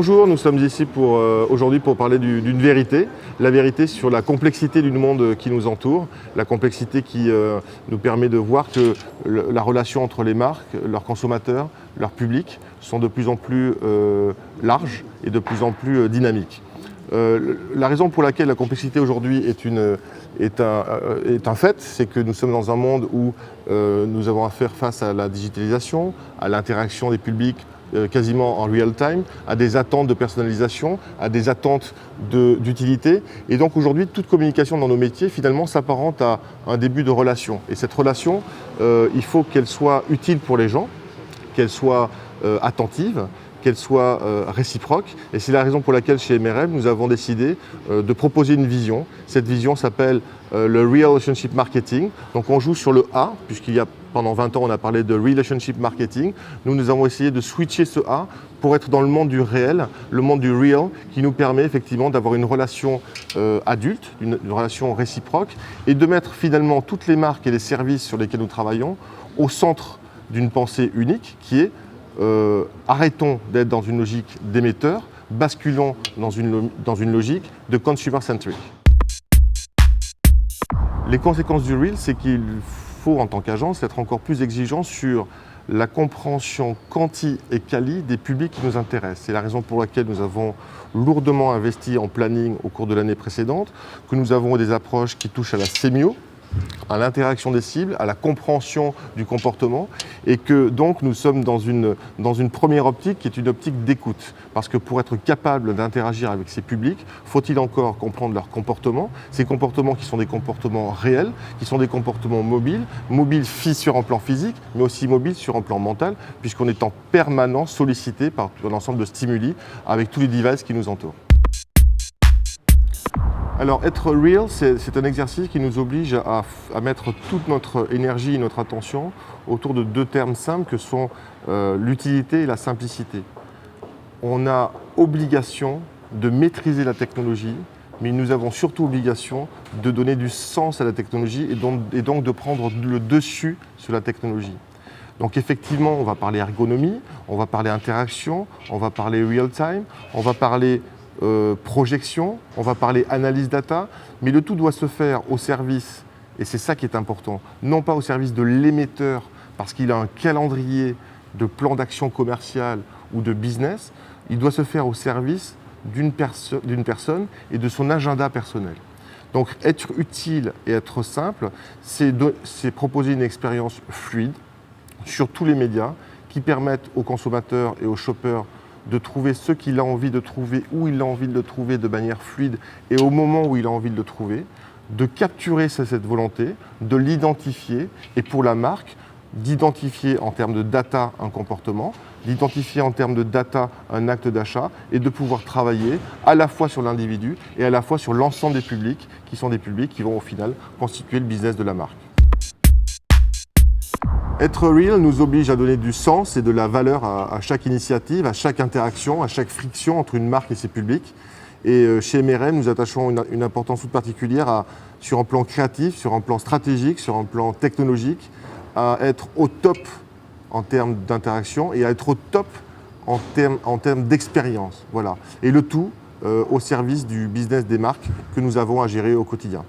Bonjour, nous sommes ici aujourd'hui pour parler d'une vérité, la vérité sur la complexité du monde qui nous entoure, la complexité qui nous permet de voir que la relation entre les marques, leurs consommateurs, leur public sont de plus en plus larges et de plus en plus dynamiques. La raison pour laquelle la complexité aujourd'hui est un fait, c'est que nous sommes dans un monde où nous avons à faire face à la digitalisation, à l'interaction des publics quasiment en real time, à des attentes de personnalisation, à des attentes d'utilité. Et donc aujourd'hui, toute communication dans nos métiers finalement s'apparente à un début de relation. Et cette relation, il faut qu'elle soit utile pour les gens, qu'elle soit attentive, qu'elle soit réciproque. Et c'est la raison pour laquelle chez MRM, nous avons décidé de proposer une vision. Cette vision s'appelle le Real Relationship Marketing. Donc on joue sur le A, puisqu'il y a pendant 20 ans, on a parlé de Relationship Marketing. Nous avons essayé de switcher ce A pour être dans le monde du réel, le monde du real, qui nous permet effectivement d'avoir une relation adulte, une relation réciproque, et de mettre finalement toutes les marques et les services sur lesquels nous travaillons au centre d'une pensée unique qui est arrêtons d'être dans une logique d'émetteur, basculons dans une logique de consumer-centric. Les conséquences du real, c'est qu'il faut, en tant qu'agence, être encore plus exigeant sur la compréhension quanti et quali des publics qui nous intéressent. C'est la raison pour laquelle nous avons lourdement investi en planning au cours de l'année précédente, que nous avons des approches qui touchent à la sémio, à l'interaction des cibles, à la compréhension du comportement, et que donc nous sommes dans une première optique qui est une optique d'écoute. Parce que pour être capable d'interagir avec ces publics, faut-il encore comprendre leurs comportements, ces comportements qui sont des comportements réels, qui sont des comportements mobiles sur un plan physique, mais aussi mobiles sur un plan mental, puisqu'on est en permanence sollicité par un ensemble de stimuli avec tous les devices qui nous entourent. Alors, être real, c'est un exercice qui nous oblige à mettre toute notre énergie et notre attention autour de deux termes simples que sont l'utilité et la simplicité. On a obligation de maîtriser la technologie, mais nous avons surtout obligation de donner du sens à la technologie et donc de prendre le dessus sur la technologie. Donc effectivement, on va parler ergonomie, on va parler interaction, on va parler real time, on va parler projection, on va parler analyse data, mais le tout doit se faire au service, et c'est ça qui est important, non pas au service de l'émetteur parce qu'il a un calendrier de plan d'action commercial ou de business, il doit se faire au service d'une personne et de son agenda personnel. Donc être utile et être simple, c'est proposer une expérience fluide sur tous les médias qui permettent aux consommateurs et aux shoppers de trouver ce qu'il a envie de trouver, où il a envie de le trouver de manière fluide et au moment où il a envie de le trouver, de capturer cette volonté, de l'identifier et pour la marque, d'identifier en termes de data un comportement, d'identifier en termes de data un acte d'achat et de pouvoir travailler à la fois sur l'individu et à la fois sur l'ensemble des publics qui sont des publics qui vont au final constituer le business de la marque. Être real nous oblige à donner du sens et de la valeur à chaque initiative, à chaque interaction, à chaque friction entre une marque et ses publics. Et chez MRM, nous attachons une importance toute particulière sur un plan créatif, sur un plan stratégique, sur un plan technologique, à être au top en termes d'interaction et à être au top en termes d'expérience. Voilà. Et le tout au service du business des marques que nous avons à gérer au quotidien.